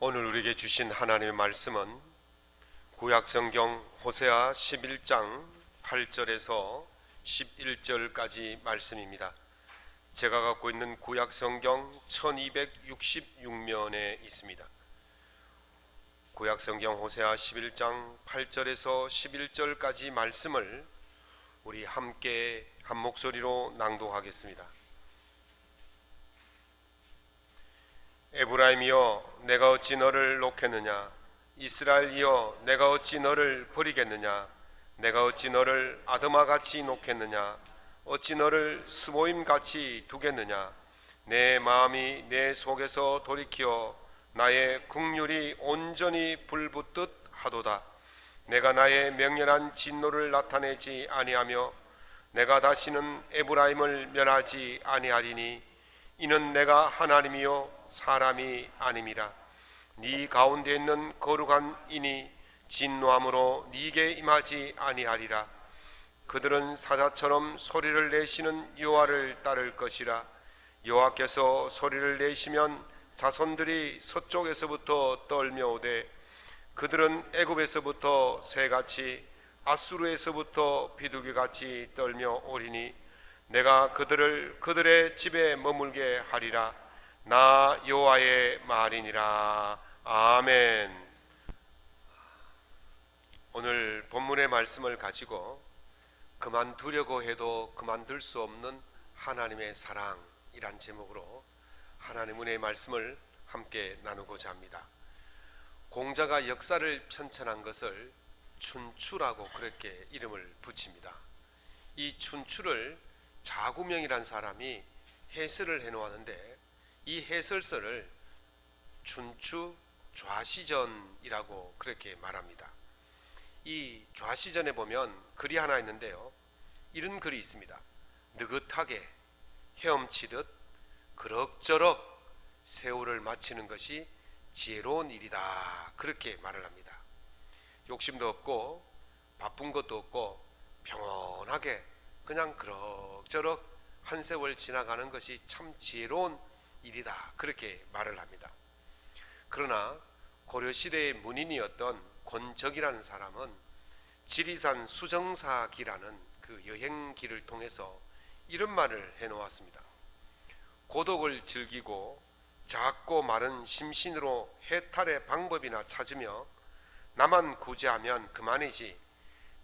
오늘 우리에게 주신 하나님의 말씀은 구약성경 호세아 11장 8절에서 11절까지 말씀입니다. 제가 갖고 있는 구약성경 1266면에 있습니다. 구약성경 호세아 11장 8절에서 11절까지 말씀을 우리 함께 한 목소리로 낭독하겠습니다. 에브라임이여, 내가 어찌 너를 놓겠느냐? 이스라엘이여, 내가 어찌 너를 버리겠느냐? 내가 어찌 너를 아드마같이 놓겠느냐? 어찌 너를 스보임같이 두겠느냐? 내 마음이 내 속에서 돌이켜 나의 긍휼이 온전히 불붙듯 하도다. 내가 나의 맹렬한 진노를 나타내지 아니하며 내가 다시는 에브라임을 멸하지 아니하리니 이는 내가 하나님이요 사람이 아님이라. 네 가운데 있는 거룩한 이니 진노함으로 네게 임하지 아니하리라. 그들은 사자처럼 소리를 내시는 여호와를 따를 것이라. 여호와께서 소리를 내시면 자손들이 서쪽에서부터 떨며오되 그들은 애굽에서부터 새같이 아수르에서부터 비둘기같이 떨며오리니 내가 그들을 그들의 집에 머물게 하리라. 나 여호와의 말이니라. 아멘. 오늘 본문의 말씀을 가지고 그만두려고 해도 그만둘 수 없는 하나님의 사랑이란 제목으로 하나님 은혜의 말씀을 함께 나누고자 합니다. 공자가 역사를 편찬한 것을 춘추라고 그렇게 이름을 붙입니다. 이 춘추를 자구명이란 사람이 해설을 해놓았는데 이 해설서를 춘추 좌시전이라고 그렇게 말합니다. 이 좌시전에 보면 글이 하나 있는데요, 이런 글이 있습니다. 느긋하게 헤엄치듯 그럭저럭 세월을 마치는 것이 지혜로운 일이다, 그렇게 말을 합니다. 욕심도 없고 바쁜 것도 없고 평온하게 그냥 그럭저럭 한 세월 지나가는 것이 참 지혜로운 일이다, 그렇게 말을 합니다. 그러나 고려시대의 문인이었던 권적이라는 사람은 지리산 수정사기라는 그 여행기를 통해서 이런 말을 해놓았습니다. 고독을 즐기고 작고 마른 심신으로 해탈의 방법이나 찾으며 나만 구제하면 그만이지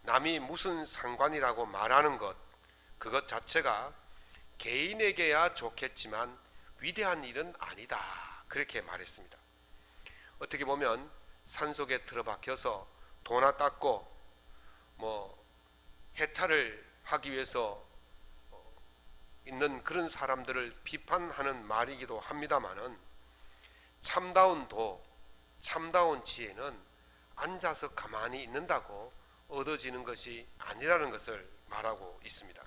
남이 무슨 상관이라고 말하는 것, 그것 자체가 개인에게야 좋겠지만 위대한 일은 아니다, 그렇게 말했습니다. 어떻게 보면 산속에 틀어박혀서 도나 닦고 해탈을 하기 위해서 있는 그런 사람들을 비판하는 말이기도 합니다마는 참다운 도, 참다운 지혜는 앉아서 가만히 있는다고 얻어지는 것이 아니라는 것을 말하고 있습니다.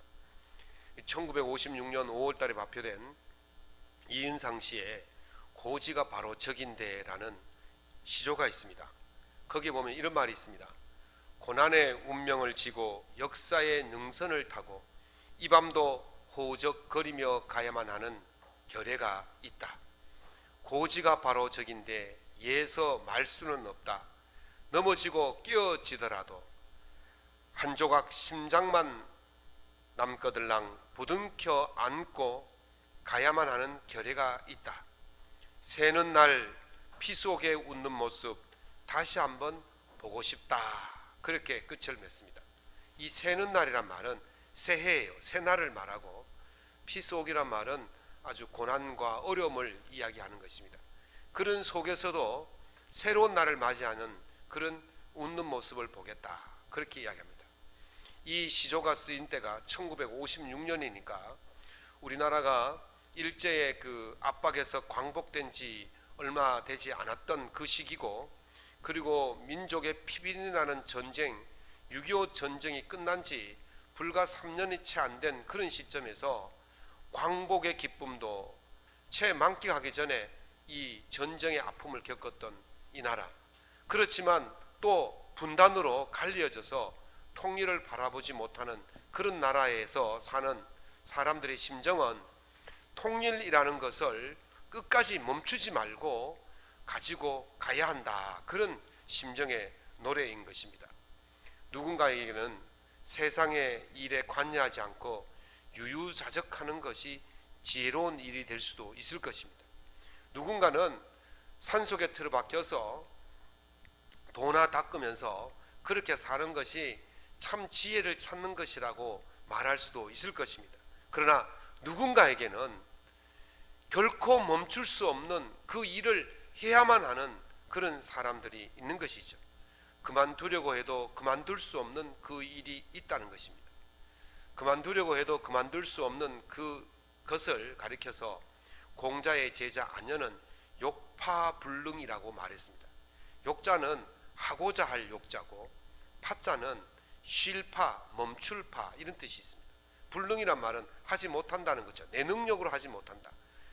1956년 5월 달에 발표된 이은상 씨의 고지가 바로 적인데 라는 시조가 있습니다. 거기에 보면 이런 말이 있습니다. 고난의 운명을 지고 역사의 능선을 타고 이 밤도 호적거리며 가야만 하는 결례가 있다. 고지가 바로 적인데 예서 말 수는 없다. 넘어지고 끼어지더라도 한 조각 심장만 남거들랑 부둥켜 안고 가야만 하는 결례가 있다. 새는 날 피 속에 웃는 모습 다시 한번 보고 싶다, 그렇게 끝을 맺습니다. 이 새는 날이란 말은 새해예요. 새날을 말하고 피 속이란 말은 아주 고난과 어려움을 이야기하는 것입니다. 그런 속에서도 새로운 날을 맞이하는 그런 웃는 모습을 보겠다, 그렇게 이야기합니다. 이 시조가 쓰인 때가 1956년이니까 우리나라가 일제의 그 압박에서 광복된 지 얼마 되지 않았던 그 시기고, 그리고 민족의 피빈이 나는 전쟁 6.25 전쟁이 끝난 지 불과 3년이 채 안 된 그런 시점에서 광복의 기쁨도 채 만끽하기 전에 이 전쟁의 아픔을 겪었던 이 나라, 그렇지만 또 분단으로 갈리어져서 통일을 바라보지 못하는 그런 나라에서 사는 사람들의 심정은 통일이라는 것을 끝까지 멈추지 말고 가지고 가야 한다. 그런 심정의 노래인 것입니다. 누군가에게는 세상의 일에 관여하지 않고 유유자적하는 것이 지혜로운 일이 될 수도 있을 것입니다. 누군가는 산속에 틀어박혀서 도나 닦으면서 그렇게 사는 것이 참 지혜를 찾는 것이라고 말할 수도 있을 것입니다. 그러나 누군가에게는 결코 멈출 수 없는 그 일을 해야만 하는 그런 사람들이 있는 것이죠. 그만두려고 해도 그만둘 수 없는 그 일이 있다는 것입니다. 그만두려고 해도 그만둘 수 없는 그것을 가리켜서 공자의 제자 안현은 욕파불능이라고 말했습니다. 욕자는 하고자 할 욕자고 파자는 쉴파, 멈출파 이런 뜻이 있습니다. 불능이란 말은 하지 못한다는 거죠. 내 능력으로 하지 못한다.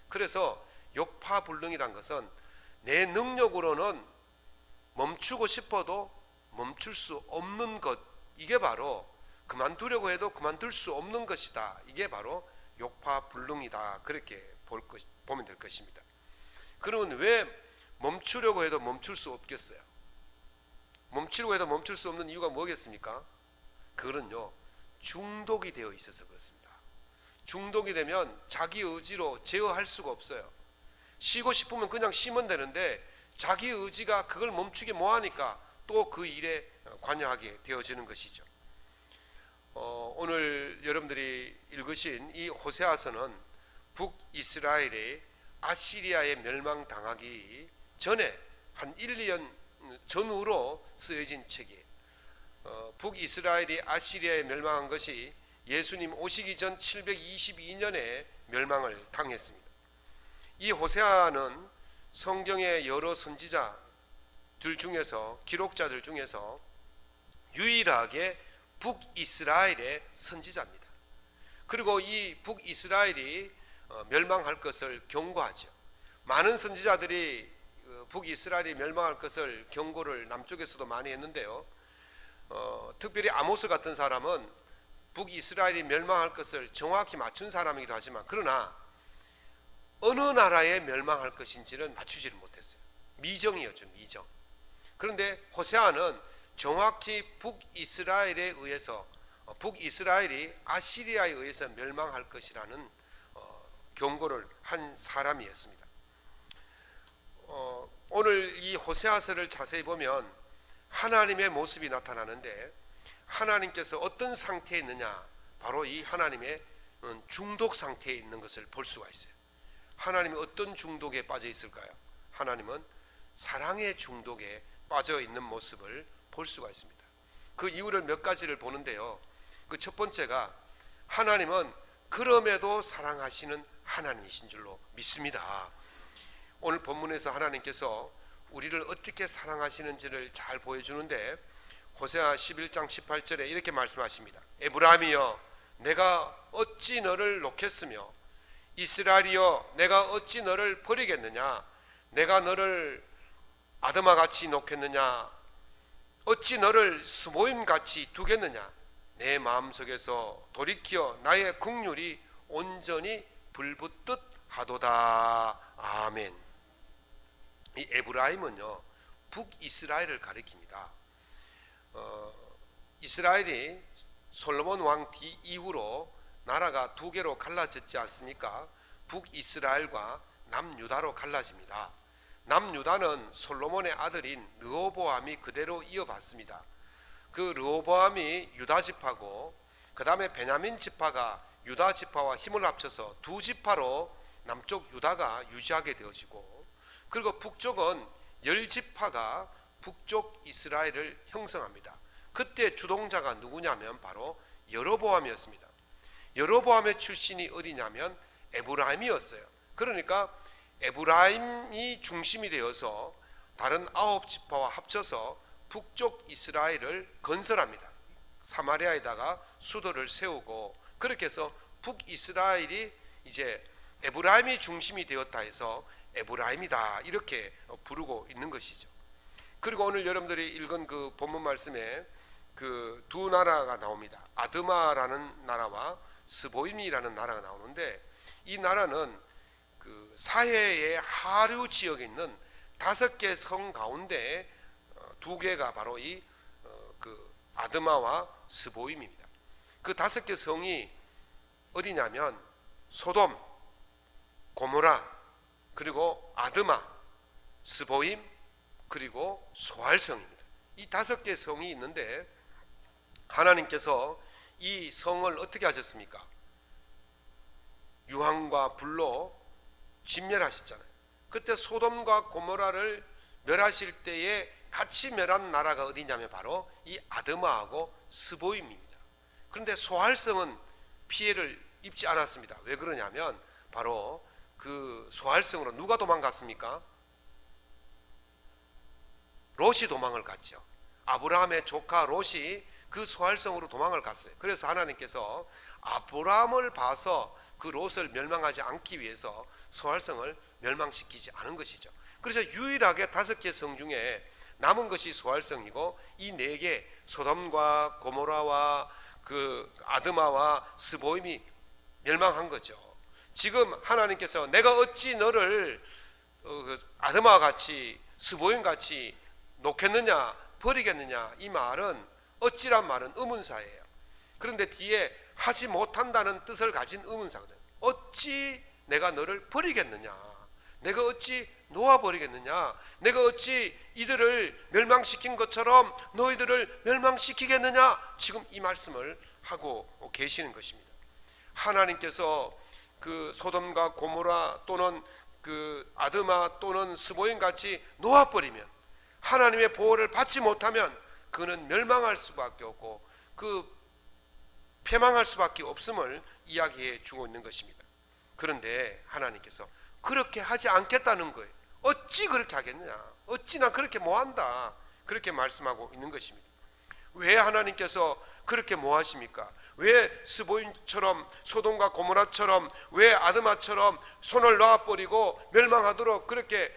그래서 욕파불능이란 것은 내 능력으로는 멈추고 싶어도 멈출 수 없는 것, 이게 바로 그만두려고 해도 그만둘 수 없는 것이다. 이게 바로 욕파불능이다. 그렇게 보면 될 것입니다. 그러면 왜 멈추려고 해도 멈출 수 없겠어요? 멈추려고 해도 멈출 수 없는 이유가 뭐겠습니까? 그거는요, 중독이 되어 있어서 그렇습니다. 중독이 되면 자기 의지로 제어할 수가 없어요. 쉬고 싶으면 그냥 쉬면 되는데 자기 의지가 그걸 멈추게 뭐하니까 또 그 일에 관여하게 되어지는 것이죠. 오늘 여러분들이 읽으신 이 호세아서는 북이스라엘이 아시리아에 멸망당하기 전에 한 1, 2년 전후로 쓰여진 책이에요. 북이스라엘이 아시리아에 멸망한 것이 예수님 오시기 전 722년에 멸망을 당했습니다. 이 호세아는 성경의 여러 선지자들 중에서, 기록자들 중에서 유일하게 북이스라엘의 선지자입니다. 그리고 이 북이스라엘이 멸망할 것을 경고하죠. 많은 선지자들이 북이스라엘이 멸망할 것을 경고를 남쪽에서도 많이 했는데요, 특별히 아모스 같은 사람은 북이스라엘이 멸망할 것을 정확히 맞춘 사람이기도 하지만, 그러나 어느 나라에 멸망할 것인지를 맞추지를 못했어요. 미정이었죠, 미정. 그런데 호세아는 정확히 북이스라엘에 의해서, 북이스라엘이 아시리아에 의해서 멸망할 것이라는 경고를 한 사람이었습니다. 오늘 이 호세아서를 자세히 보면 하나님의 모습이 나타나는데, 하나님께서 어떤 상태에 있느냐, 바로 이 하나님의 중독 상태에 있는 것을 볼 수가 있어요. 하나님이 어떤 중독에 빠져 있을까요? 하나님은 사랑의 중독에 빠져 있는 모습을 볼 수가 있습니다. 그 이유를 몇 가지를 보는데요, 그 첫 번째가 하나님은 그럼에도 사랑하시는 하나님이신 줄로 믿습니다. 오늘 본문에서 하나님께서 우리를 어떻게 사랑하시는지를 잘 보여주는데, 호세아 11장 18절에 이렇게 말씀하십니다. 에브라임이여, 내가 어찌 너를 놓겠으며 이스라엘이여, 내가 어찌 너를 버리겠느냐? 내가 너를 아드마같이 놓겠느냐? 어찌 너를 스보임같이 두겠느냐? 내 마음속에서 돌이켜 나의 긍휼이 온전히 불붙듯 하도다. 아멘. 이 에브라임은요, 북이스라엘을 가리킵니다. 이스라엘이 솔로몬 왕 이후로 나라가 두 개로 갈라졌지 않습니까? 북이스라엘과 남유다로 갈라집니다. 남유다는 솔로몬의 아들인 르호보암이 그대로 이어받습니다. 그 르호보암이 유다 지파고, 그 다음에 베냐민 지파가 유다 지파와 힘을 합쳐서 두 지파로 남쪽 유다가 유지하게 되어지고, 그리고 북쪽은 10지파가 북쪽 이스라엘을 형성합니다. 그때 주동자가 누구냐면 바로 여로보암이었습니다. 여로보암의 출신이 어디냐면 에브라임이었어요. 그러니까 에브라임이 중심이 되어서 다른 9지파와 합쳐서 북쪽 이스라엘을 건설합니다. 사마리아에다가 수도를 세우고, 그렇게 해서 북이스라엘이 이제 에브라임이 중심이 되었다 해서 에브라임이다 이렇게 부르고 있는 것이죠. 그리고 오늘 여러분들이 읽은 그 본문 말씀에 그 두 나라가 나옵니다. 아드마라는 나라와 스보임이라는 나라가 나오는데, 이 나라는 그 사해의 하류 지역에 있는 5개 성 가운데 2개가 바로 이 아드마와 스보임입니다. 그 5개 성이 어디냐면 소돔, 고모라, 그리고 아드마, 스보임, 그리고 소알성입니다. 이 5개 성이 있는데 하나님께서 이 성을 어떻게 하셨습니까? 유황과 불로 진멸하셨잖아요. 그때 소돔과 고모라를 멸하실 때에 같이 멸한 나라가 어디냐면 바로 이 아드마하고 스보임입니다. 그런데 소알성은 피해를 입지 않았습니다. 왜 그러냐면 바로 그 소알성으로 누가 도망갔습니까? 롯이 도망을 갔죠. 아브라함의 조카 롯이 그 소알성으로 도망을 갔어요. 그래서 하나님께서 아브라함을 봐서 그 롯을 멸망하지 않기 위해서 소알성을 멸망시키지 않은 것이죠. 그래서 유일하게 5개 성 중에 남은 것이 소알성이고 이 4개 소돔과 고모라와 그 아드마와 스보임이 멸망한 거죠. 지금 하나님께서 내가 어찌 너를 아드마와 같이 스보임 같이 놓겠느냐 버리겠느냐, 이 말은 어찌란 말은 의문사예요. 그런데 뒤에 하지 못한다는 뜻을 가진 의문사거든요. 어찌 내가 너를 버리겠느냐, 내가 어찌 놓아버리겠느냐, 내가 어찌 이들을 멸망시킨 것처럼 너희들을 멸망시키겠느냐, 지금 이 말씀을 하고 계시는 것입니다. 하나님께서 그 소돔과 고모라 또는 그 아드마 또는 스보임 같이 놓아버리면, 하나님의 보호를 받지 못하면 그는 멸망할 수밖에 없고 그 패망할 수밖에 없음을 이야기해 주고 있는 것입니다. 그런데 하나님께서 그렇게 하지 않겠다는 거예요. 어찌 그렇게 하겠느냐, 어찌 나 그렇게 뭐한다, 그렇게 말씀하고 있는 것입니다. 왜 하나님께서 그렇게 뭐하십니까? 왜 스보임처럼 소돔과 고모라처럼 왜 아드마처럼 손을 놔버리고 멸망하도록 그렇게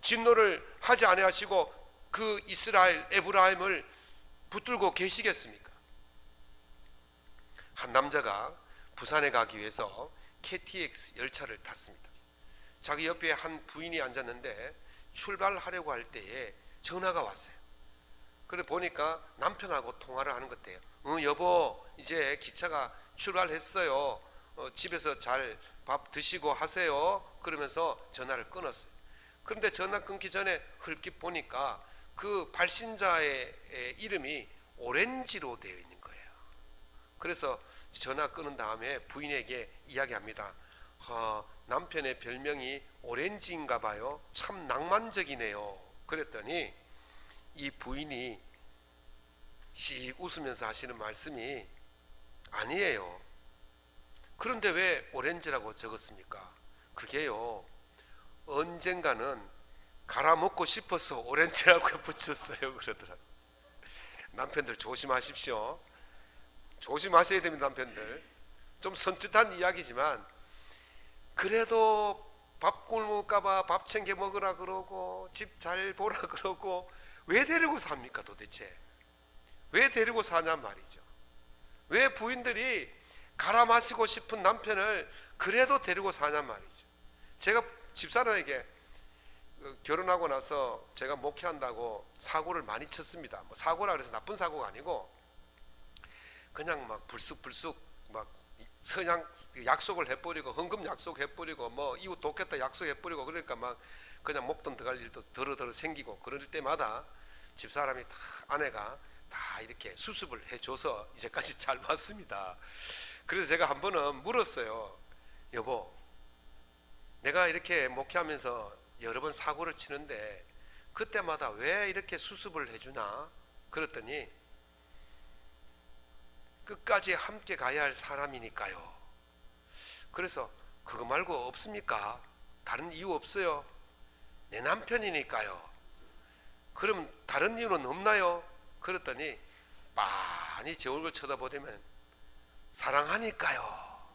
진노를 하지 아니하시고 그 이스라엘 에브라임을 붙들고 계시겠습니까? 한 남자가 부산에 가기 위해서 KTX 열차를 탔습니다. 자기 옆에 한 부인이 앉았는데 출발하려고 할 때에 전화가 왔어요. 그래 보니까 남편하고 통화를 하는 것 같아요. 여보, 이제 기차가 출발했어요. 집에서 잘 밥 드시고 하세요. 그러면서 전화를 끊었어요. 그런데 전화 끊기 전에 흘낏 보니까 그 발신자의 이름이 오렌지로 되어 있는 거예요. 그래서 전화 끊은 다음에 부인에게 이야기합니다. 남편의 별명이 오렌지인가 봐요. 참 낭만적이네요. 그랬더니 이 부인이 씩 웃으면서 하시는 말씀이, 아니에요. 그런데 왜 오렌지라고 적었습니까? 그게요, 언젠가는 갈아먹고 싶어서 오렌지라고 붙였어요. 그러더라고요. 남편들 조심하십시오. 조심하셔야 됩니다. 남편들 좀 선뜻한 이야기지만 그래도 밥 굶을까봐 밥 챙겨 먹으라 그러고 집 잘 보라 그러고 왜 데리고 삽니까? 도대체 왜 데리고 사냔 말이죠. 왜 부인들이 갈아 마시고 싶은 남편을 그래도 데리고 사냔 말이죠. 제가 집사람에게 결혼하고 나서 제가 목회한다고 사고를 많이 쳤습니다. 뭐 사고라 그래서 나쁜 사고가 아니고 그냥 막 불쑥불쑥 막 서양 약속을 해버리고 헌금 약속해버리고 뭐 이웃 돕겠다 약속해버리고, 그러니까 막 그냥 목돈 들어갈 일도 더러더러 생기고, 그럴 때마다 집사람이 다, 아내가 다 이렇게 수습을 해줘서 이제까지 잘 왔습니다. 그래서 제가 한 번은 물었어요. 여보, 내가 이렇게 목회하면서 여러 번 사고를 치는데 그때마다 왜 이렇게 수습을 해주나? 그랬더니 끝까지 함께 가야 할 사람이니까요. 그래서 그거 말고 없습니까? 다른 이유 없어요? 내 남편이니까요. 그럼 다른 이유는 없나요? 그랬더니 빤히 제 얼굴 쳐다보더면 사랑하니까요.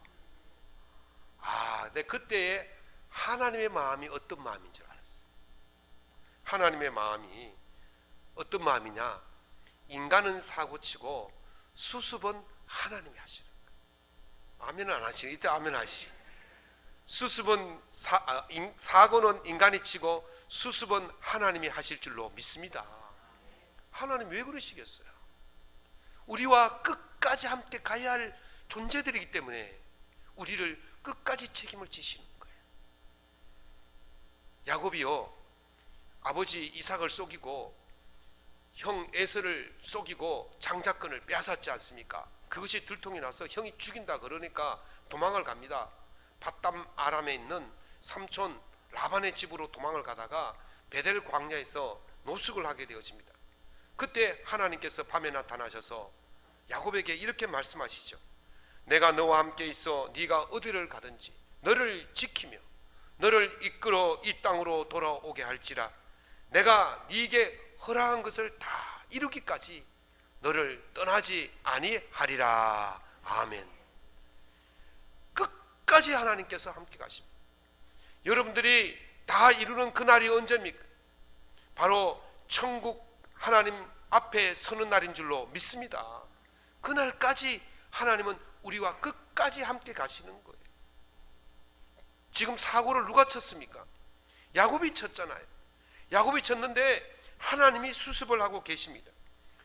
내 그때에 하나님의 마음이 어떤 마음인 줄 알았어요. 하나님의 마음이 어떤 마음이냐? 인간은 사고치고 수습은 하나님이 하시는 거예요. 아멘 안 하시죠? 이때 아멘 하시죠. 수습은 사고는 인간이 치고 수습은 하나님이 하실 줄로 믿습니다. 하나님 왜 그러시겠어요? 우리와 끝까지 함께 가야 할 존재들이기 때문에 우리를 끝까지 책임을 지시는 거예요. 야곱이요, 아버지 이삭을 속이고 형 에서를 속이고 장자권을 빼앗았지 않습니까? 그것이 들통이 나서 형이 죽인다 그러니까 도망을 갑니다. 밧담 아람에 있는 삼촌 라반의 집으로 도망을 가다가 베델 광야에서 노숙을 하게 되어집니다. 그때 하나님께서 밤에 나타나셔서 야곱에게 이렇게 말씀하시죠. 내가 너와 함께 있어 네가 어디를 가든지 너를 지키며 너를 이끌어 이 땅으로 돌아오게 할지라. 내가 네게 허락한 것을 다 이루기까지 너를 떠나지 아니하리라. 아멘. 끝까지 하나님께서 함께 가십니다. 여러분들이 다 이루는 그날이 언제입니까? 바로 천국 하나님 앞에 서는 날인 줄로 믿습니다. 그날까지 하나님은 우리와 끝까지 함께 가시는 거예요. 지금 사고를 누가 쳤습니까? 야곱이 쳤잖아요. 야곱이 쳤는데 하나님이 수습을 하고 계십니다.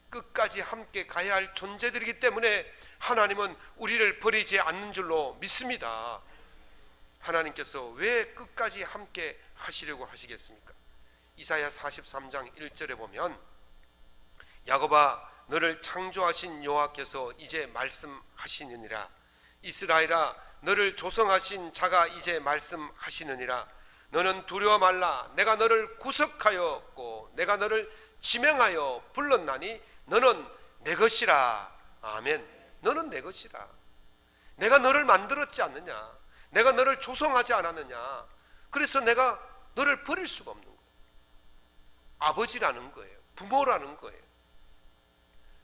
끝까지 함께 가야 할 존재들이기 때문에 하나님은 우리를 버리지 않는 줄로 믿습니다. 하나님께서 왜 끝까지 함께 하시려고 하시겠습니까? 이사야 43장 1절에 보면 야곱아 너를 창조하신 여호와께서 이제 말씀하시느니라. 이스라엘아 너를 조성하신 자가 이제 말씀하시느니라. 너는 두려워 말라. 내가 너를 구속하였고 내가 너를 지명하여 불렀나니 너는 내 것이라. 아멘. 너는 내 것이라. 내가 너를 만들었지 않느냐? 내가 너를 조성하지 않았느냐? 그래서 내가 너를 버릴 수가 없는 거예요. 아버지라는 거예요. 부모라는 거예요.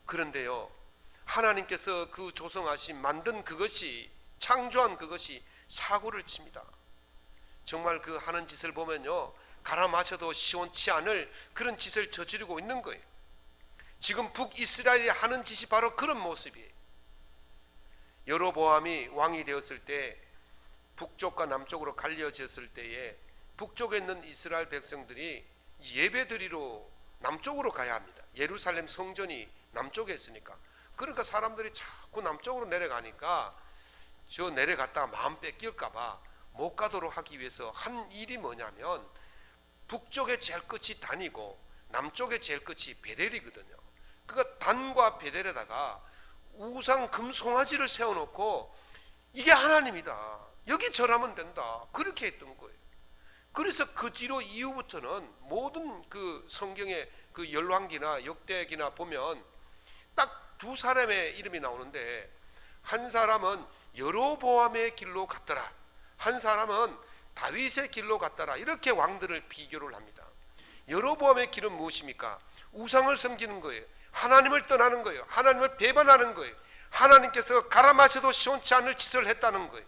그런데요, 하나님께서 그 조성하신 만든 그것이, 창조한 그것이 사고를 칩니다. 정말 그 하는 짓을 보면요, 갈아 마셔도 시원치 않을 그런 짓을 저지르고 있는 거예요. 지금 북이스라엘이 하는 짓이 바로 그런 모습이에요. 여로보암이 왕이 되었을 때 북쪽과 남쪽으로 갈려졌을 때에 북쪽에 있는 이스라엘 백성들이 예배드리러 남쪽으로 가야 합니다. 예루살렘 성전이 남쪽에 있으니까. 그러니까 사람들이 자꾸 남쪽으로 내려가니까 저 내려갔다가 마음 뺏길까봐 못 가도록 하기 위해서 한 일이 뭐냐면 북쪽에 제일 끝이 단이고 남쪽에 제일 끝이 베델이거든요. 그러니까 단과 베델에다가 우상 금송아지를 세워놓고 이게 하나님이다, 여기 절하면 된다, 그렇게 했던 거예요. 그래서 그 뒤로 이후부터는 모든 그 성경의 그 열왕기나 역대기나 보면 딱 두 사람의 이름이 나오는데 한 사람은 여로보암의 길로 갔더라, 한 사람은 다윗의 길로 갔더라, 이렇게 왕들을 비교를 합니다. 여로보암의 길은 무엇입니까? 우상을 섬기는 거예요. 하나님을 떠나는 거예요. 하나님을 배반하는 거예요. 하나님께서 갈아 마셔도 시원치 않을 짓을 했다는 거예요.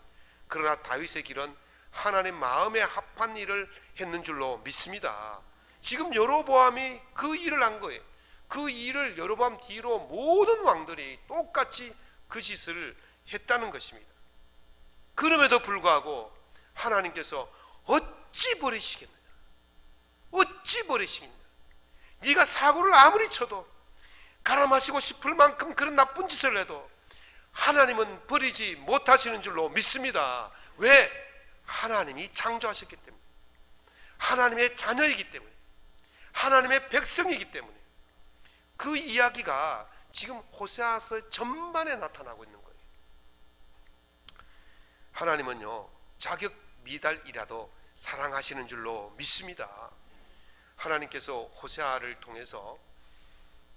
그러나 다윗의 길은 하나님 마음에 합한 일을 했는 줄로 믿습니다. 지금 여로보암이 그 일을 한 거예요. 그 일을 여로보암 뒤로 모든 왕들이 똑같이 그 짓을 했다는 것입니다. 그럼에도 불구하고 하나님께서 어찌 버리시겠느냐? 어찌 버리시겠느냐? 네가 사고를 아무리 쳐도 갈아 마시고 싶을 만큼 그런 나쁜 짓을 해도 하나님은 버리지 못하시는 줄로 믿습니다. 왜? 하나님이 창조하셨기 때문에, 하나님의 자녀이기 때문에, 하나님의 백성이기 때문에. 그 이야기가 지금 호세아서 전반에 나타나고 있는 거예요. 하나님은요, 자격 미달이라도 사랑하시는 줄로 믿습니다. 하나님께서 호세아를 통해서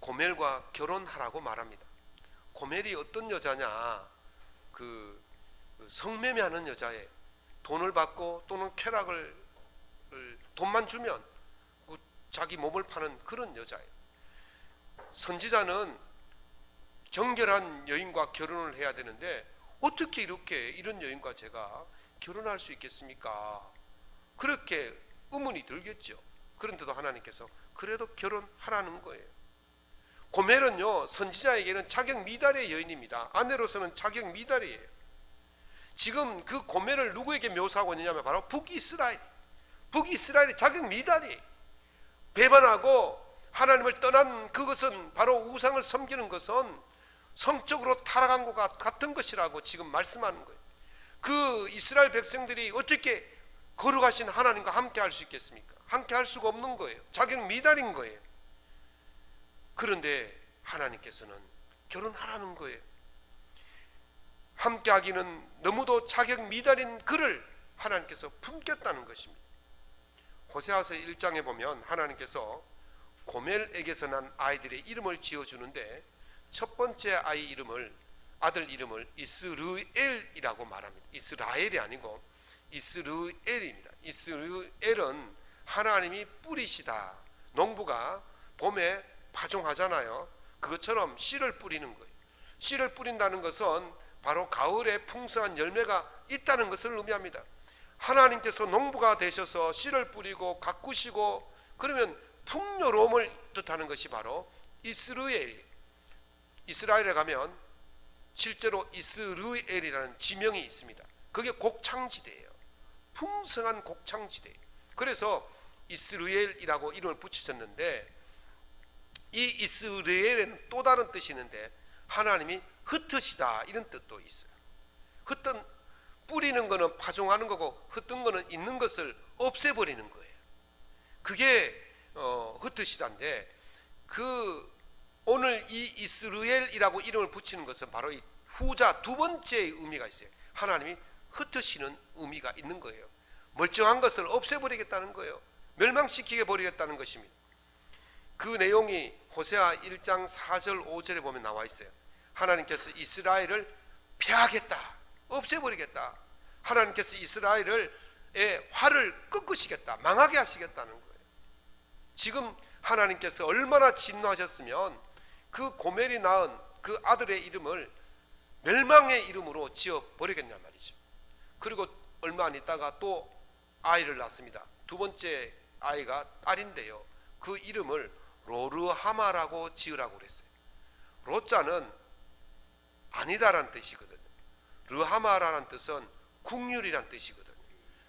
고멜과 결혼하라고 말합니다. 고멜이 어떤 여자냐? 그 성매매하는 여자예요. 돈을 받고 또는 쾌락을 돈만 주면 자기 몸을 파는 그런 여자예요. 선지자는 정결한 여인과 결혼을 해야 되는데 어떻게 이런 여인과 제가 결혼할 수 있겠습니까? 그렇게 의문이 들겠죠. 그런데도 하나님께서 그래도 결혼하라는 거예요. 고멜은요, 선지자에게는 자격 미달의 여인입니다. 아내로서는 자격 미달이에요. 지금 그 고멜을 누구에게 묘사하고 있느냐면 바로 북이스라엘 북이스라엘의 자격 미달이 배반하고 하나님을 떠난 그것은 바로 우상을 섬기는 것은 성적으로 타락한 것과 같은 것이라고 지금 말씀하는 거예요. 그 이스라엘 백성들이 어떻게 거룩하신 하나님과 함께 할 수 있겠습니까? 함께 할 수가 없는 거예요. 자격 미달인 거예요. 그런데 하나님께서는 결혼하라는 거예요. 함께 하기는 너무도 자격 미달인 그를 하나님께서 품겠다는 것입니다. 호세아서 1장에 보면 하나님께서 고멜에게서 난 아이들의 이름을 지어주는데 첫 번째 아들 이름을 이스르엘이라고 말합니다. 이스라엘이 아니고 이스르엘입니다. 이스르엘은 하나님이 뿌리시다. 농부가 봄에 파종하잖아요. 그것처럼 씨를 뿌리는 거예요. 씨를 뿌린다는 것은 바로 가을에 풍성한 열매가 있다는 것을 의미합니다. 하나님께서 농부가 되셔서 씨를 뿌리고 가꾸시고 그러면 풍요로움을 뜻하는 것이 바로 이스라엘에 가면 실제로 이스르엘이라는 지명이 있습니다. 그게 곡창지대예요. 풍성한 곡창지대. 그래서 이스라엘이라고 이름을 붙이셨는데 이 이스라엘에는 또 다른 뜻이 있는데 하나님이 흩으시다 이런 뜻도 있어요. 흩은 뿌리는 거는 파종하는 거고 흩은 거는 있는 것을 없애버리는 거예요. 그게 흩으시다인데 오늘 이 이스라엘이라고 이름을 붙이는 것은 바로 이 후자 두 번째의 의미가 있어요. 하나님이 흩으시는 의미가 있는 거예요. 멀쩡한 것을 없애버리겠다는 거예요. 멸망시키게 버리겠다는 것입니다. 그 내용이 호세아 1장 4절 5절에 보면 나와 있어요. 하나님께서 이스라엘을 폐하겠다, 없애버리겠다. 하나님께서 이스라엘의 화를 꺾으시겠다, 망하게 하시겠다는 거예요. 지금 하나님께서 얼마나 진노하셨으면 그 고멜이 낳은 그 아들의 이름을 멸망의 이름으로 지어버리겠냐 말이죠. 그리고 얼마 안 있다가 또 아이를 낳습니다. 두 번째 아이가 딸인데요, 그 이름을 로르하마라고 지으라고 그랬어요. 로자는 아니다라는 뜻이거든요. 르하마라는 뜻은 국률이란 뜻이거든요.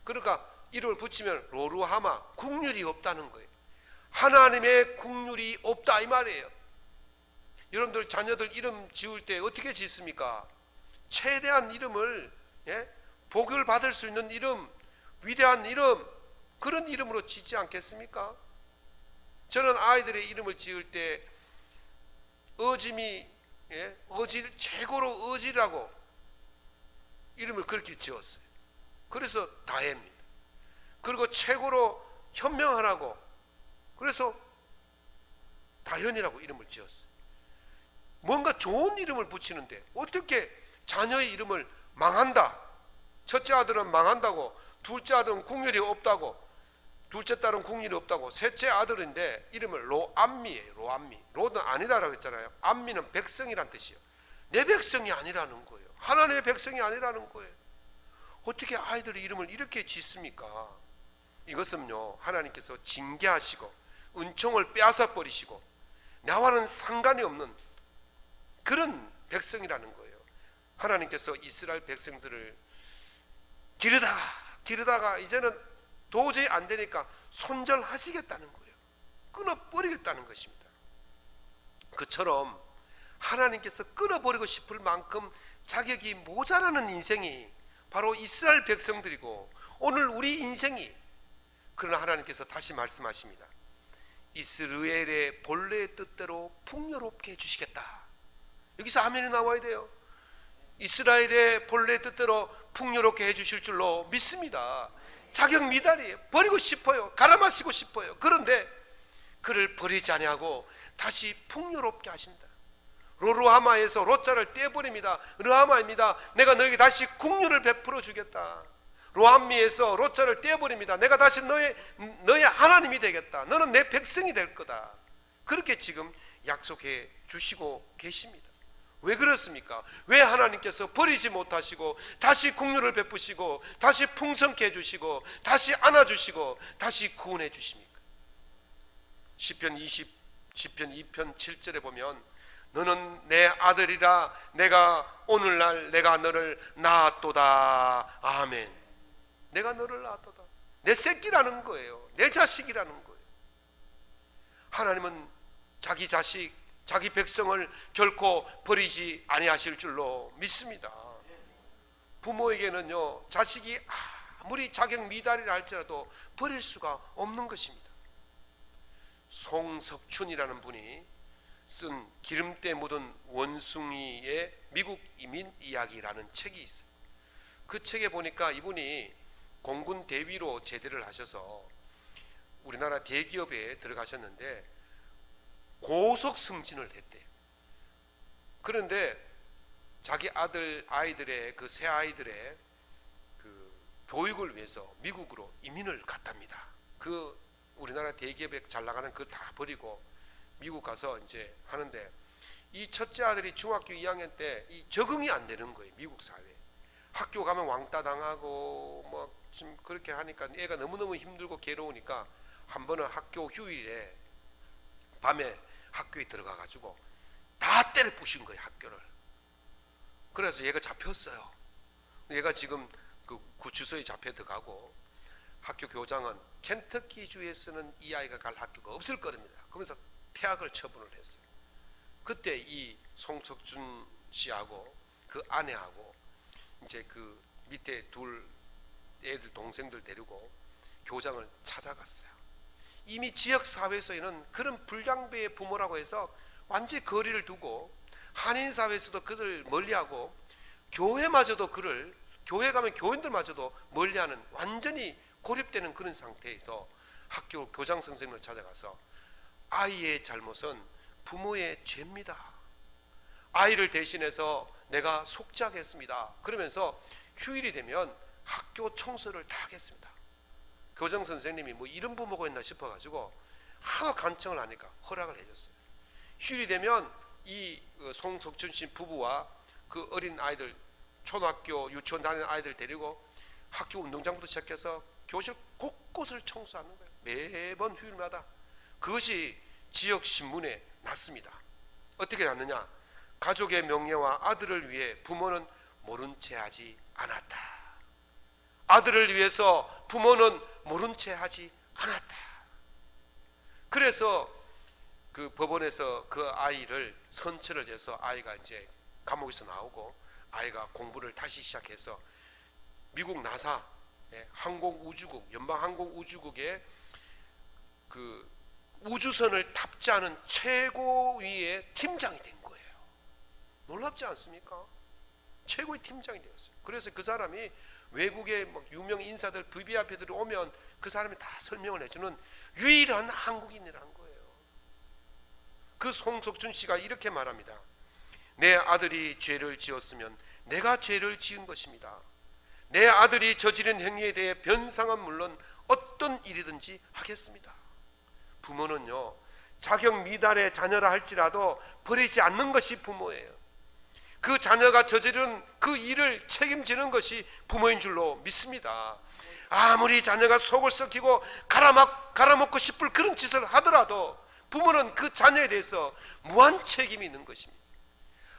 그러니까 이름을 붙이면 로르하마, 국률이 없다는 거예요. 하나님의 국률이 없다 이 말이에요. 여러분들 자녀들 이름 지을 때 어떻게 짓습니까? 최대한 이름을 복을 받을 수 있는 이름, 위대한 이름, 그런 이름으로 짓지 않겠습니까? 저는 아이들의 이름을 지을 때 어질 최고로 어지라고 이름을 그렇게 지었어요. 그래서 다혜입니다. 그리고 최고로 현명하라고 그래서 다현이라고 이름을 지었어요. 뭔가 좋은 이름을 붙이는데 어떻게 자녀의 이름을 망한다, 첫째 아들은 망한다고, 둘째 아들은 국률이 없다고, 둘째 딸은 국률이 없다고, 셋째 아들인데 이름을 로암미예요. 로암미. 로는 아니다라고 했잖아요. 암미는 백성이란 뜻이에요. 내 백성이 아니라는 거예요. 하나님의 백성이 아니라는 거예요. 어떻게 아이들의 이름을 이렇게 짓습니까? 이것은요, 하나님께서 징계하시고 은총을 빼앗아 버리시고 나와는 상관이 없는 그런 백성이라는 거예요. 하나님께서 이스라엘 백성들을 기르다가 이제는 도저히 안 되니까 손절하시겠다는 거예요. 끊어버리겠다는 것입니다. 그처럼 하나님께서 끊어버리고 싶을 만큼 자격이 모자라는 인생이 바로 이스라엘 백성들이고 오늘 우리 인생이, 그러나 하나님께서 다시 말씀하십니다. 이스라엘의 본래의 뜻대로 풍요롭게 해주시겠다. 여기서 아멘이 나와야 돼요. 이스라엘의 본래의 뜻대로 풍요롭게 해주실 줄로 믿습니다. 자격 미달이에요. 버리고 싶어요. 갈아마시고 싶어요. 그런데 그를 버리지 아니하고 다시 풍요롭게 하신다. 로르하마에서 로자를 떼버립니다. 르하마입니다. 내가 너에게 다시 국류를 베풀어 주겠다. 로암미에서 로자를 떼버립니다. 내가 다시 너의 하나님이 되겠다. 너는 내 백성이 될 거다. 그렇게 지금 약속해 주시고 계십니다. 왜 그렇습니까? 왜 하나님께서 버리지 못하시고 다시 국류를 베푸시고 다시 풍성케 해주시고 다시 안아주시고 다시 구원해 주십니까? 시편 2편 7절에 보면 너는 내 아들이라 내가 오늘날 내가 너를 낳았도다. 아멘. 내가 너를 낳았도다. 내 새끼라는 거예요. 내 자식이라는 거예요. 하나님은 자기 자식, 자기 백성을 결코 버리지 아니하실 줄로 믿습니다. 부모에게는요, 자식이 아무리 자격 미달이라 할지라도 버릴 수가 없는 것입니다. 송석춘이라는 분이 쓴 기름때 묻은 원숭이의 미국 이민 이야기라는 책이 있어요. 그 책에 보니까 이분이 공군 대위로 제대를 하셔서 우리나라 대기업에 들어가셨는데 고속 승진을 했대요. 그런데 자기 아이들의 그 새 아이들의 그 교육을 위해서 미국으로 이민을 갔답니다. 그 우리나라 대기업에 잘 나가는 그 다 버리고 미국 가서 이제 하는데, 이 첫째 아들이 중학교 2학년 때 이 적응이 안 되는 거예요. 미국 사회에 학교 가면 왕따 당하고 뭐 좀 그렇게 하니까 애가 너무너무 힘들고 괴로우니까 한 번은 학교 휴일에 밤에 학교에 들어가 가지고 다 때려 부신 거예요, 학교를. 그래서 얘가 잡혔어요. 얘가 지금 그 구치소에 잡혀 들어가고, 학교 교장은 켄터키주에서는 이 아이가 갈 학교가 없을 겁니다. 그러면서 폐학을 처분을 했어요. 그때 이 송석준 씨하고 그 아내하고 이제 그 밑에 둘 애들 동생들 데리고 교장을 찾아갔어요. 이미 지역 사회에서는 그런 불량배의 부모라고 해서 완전히 거리를 두고, 한인 사회에서도 그들 멀리하고, 교회마저도 그를, 교회 가면 교인들마저도 멀리하는 완전히 고립되는 그런 상태에서 학교 교장 선생님을 찾아가서 아이의 잘못은 부모의 죄입니다. 아이를 대신해서 내가 속죄하겠습니다. 그러면서 휴일이 되면 학교 청소를 다 하겠습니다. 교장 선생님이 뭐 이런 부모가 있나 싶어가지고 하도 간청을 하니까 허락을 해줬어요. 휴일이 되면 이 송석준 씨 부부와 그 어린 아이들, 초등학교 유치원 다니는 아이들 데리고 학교 운동장부터 시작해서 교실 곳곳을 청소하는 거예요. 매번 휴일마다. 그것이 지역 신문에 났습니다. 어떻게 났느냐? 가족의 명예와 아들을 위해 부모는 모른 채 하지 않았다. 아들을 위해서 부모는 모른 채 하지 않았다. 그래서 그 법원에서 그 아이를 선처를 해서 아이가 이제 감옥에서 나오고, 아이가 공부를 다시 시작해서 미국 나사 항공우주국, 연방항공우주국의 그 우주선을 탑재하는 최고위의 팀장이 된 거예요. 놀랍지 않습니까? 최고의 팀장이 되었어요. 그래서 그 사람이 외국의 막 유명 인사들, VVIP들이 오면 그 사람이 다 설명을 해주는 유일한 한국인이라는 거예요. 그 송석준 씨가 이렇게 말합니다. 내 아들이 죄를 지었으면 내가 죄를 지은 것입니다. 내 아들이 저지른 행위에 대해 변상은 물론 어떤 일이든지 하겠습니다. 부모는요, 자격 미달의 자녀라 할지라도 버리지 않는 것이 부모예요. 그 자녀가 저지른 그 일을 책임지는 것이 부모인 줄로 믿습니다. 아무리 자녀가 속을 썩히고 갈아먹고 싶을 그런 짓을 하더라도 부모는 그 자녀에 대해서 무한 책임이 있는 것입니다.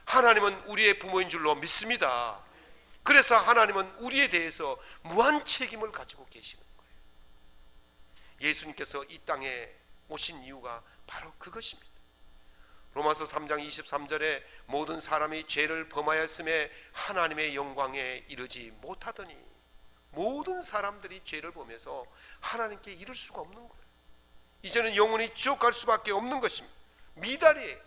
하나님은 우리의 부모인 줄로 믿습니다. 그래서 하나님은 우리에 대해서 무한 책임을 가지고 계시는 거예요. 예수님께서 이 땅에 오신 이유가 바로 그것입니다. 로마서 3장 23절에 모든 사람이 죄를 범하였음에 하나님의 영광에 이르지 못하더니, 모든 사람들이 죄를 범해서 하나님께 이를 수가 없는 거예요. 이제는 영원히 지옥 갈 수밖에 없는 것입니다. 미달이에요.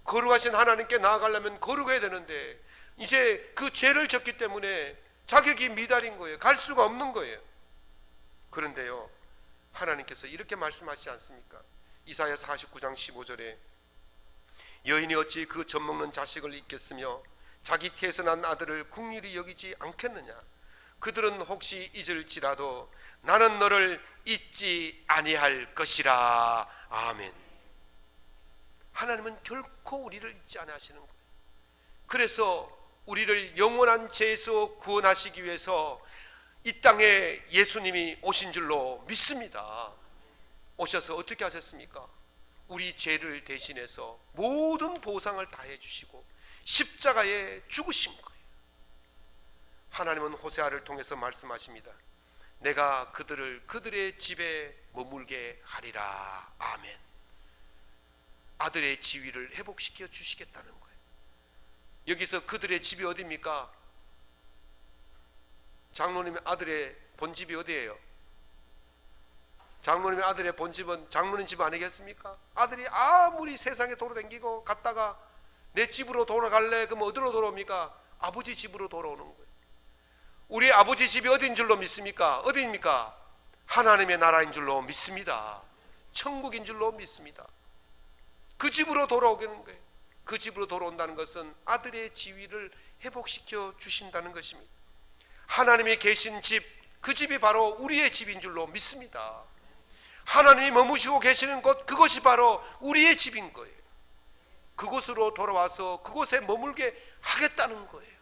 거룩하신 하나님께 나아가려면 거룩해야 되는데 이제 그 죄를 졌기 때문에 자격이 미달인 거예요. 갈 수가 없는 거예요. 그런데요, 하나님께서 이렇게 말씀하시지 않습니까? 이사야 49장 15절에 여인이 어찌 그 젖먹는 자식을 잊겠으며 자기 태에서 난 아들을 긍휼히 여기지 않겠느냐? 그들은 혹시 잊을지라도 나는 너를 잊지 아니할 것이라. 아멘. 하나님은 결코 우리를 잊지 아니하시는 거예요. 그래서 우리를 영원한 죄에서 구원하시기 위해서 이 땅에 예수님이 오신 줄로 믿습니다. 오셔서 어떻게 하셨습니까? 우리 죄를 대신해서 모든 보상을 다 해주시고 십자가에 죽으신 거예요. 하나님은 호세아를 통해서 말씀하십니다. 내가 그들을 그들의 집에 머물게 하리라. 아멘. 아들의 지위를 회복시켜 주시겠다는 거예요. 여기서 그들의 집이 어디입니까? 장로님의 아들의 본집이 어디예요? 장로님의 아들의 본집은 장로님 집 아니겠습니까? 아들이 아무리 세상에 돌아다니고 갔다가 내 집으로 돌아갈래? 그럼 어디로 돌아옵니까? 아버지 집으로 돌아오는 거예요. 우리 아버지 집이 어디인 줄로 믿습니까? 어디입니까? 하나님의 나라인 줄로 믿습니다. 천국인 줄로 믿습니다. 그 집으로 돌아오겠는 거예요. 그 집으로 돌아온다는 것은 아들의 지위를 회복시켜 주신다는 것입니다. 하나님이 계신 집, 그 집이 바로 우리의 집인 줄로 믿습니다. 하나님이 머무시고 계시는 곳, 그것이 바로 우리의 집인 거예요. 그곳으로 돌아와서 그곳에 머물게 하겠다는 거예요.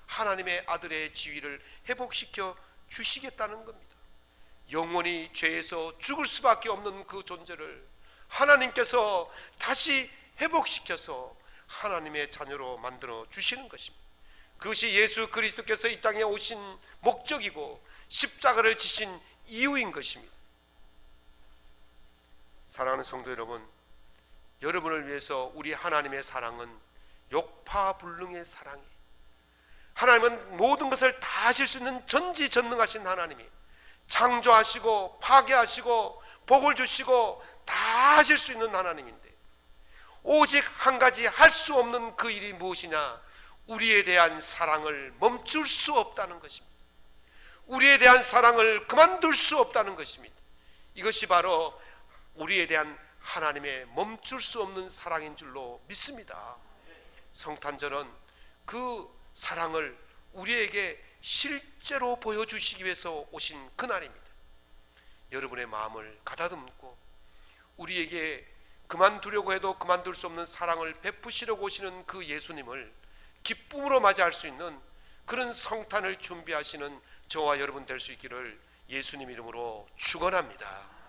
하나님의 아들의 지위를 회복시켜 주시겠다는 겁니다. 영원히 죄에서 죽을 수밖에 없는 그 존재를 하나님께서 다시 회복시켜서 하나님의 자녀로 만들어 주시는 것입니다. 그것이 예수 그리스도께서 이 땅에 오신 목적이고 십자가를 지신 이유인 것입니다. 사랑하는 성도 여러분, 여러분을 위해서 우리 하나님의 사랑은 욕파불능의 사랑이에요. 하나님은 모든 것을 다 하실 수 있는 전지전능하신 하나님이 창조하시고 파괴하시고 복을 주시고 다 하실 수 있는 하나님인데, 오직 한 가지 할 수 없는 그 일이 무엇이냐? 우리에 대한 사랑을 멈출 수 없다는 것입니다. 우리에 대한 사랑을 그만둘 수 없다는 것입니다. 이것이 바로 우리에 대한 하나님의 멈출 수 없는 사랑인 줄로 믿습니다. 성탄절은 그 사랑을 우리에게 실제로 보여주시기 위해서 오신 그날입니다. 여러분의 마음을 가다듬고 우리에게 그만두려고 해도 그만둘 수 없는 사랑을 베푸시려고 오시는 그 예수님을 기쁨으로 맞이할 수 있는 그런 성탄을 준비하시는 저와 여러분 될 수 있기를 예수님 이름으로 축원합니다.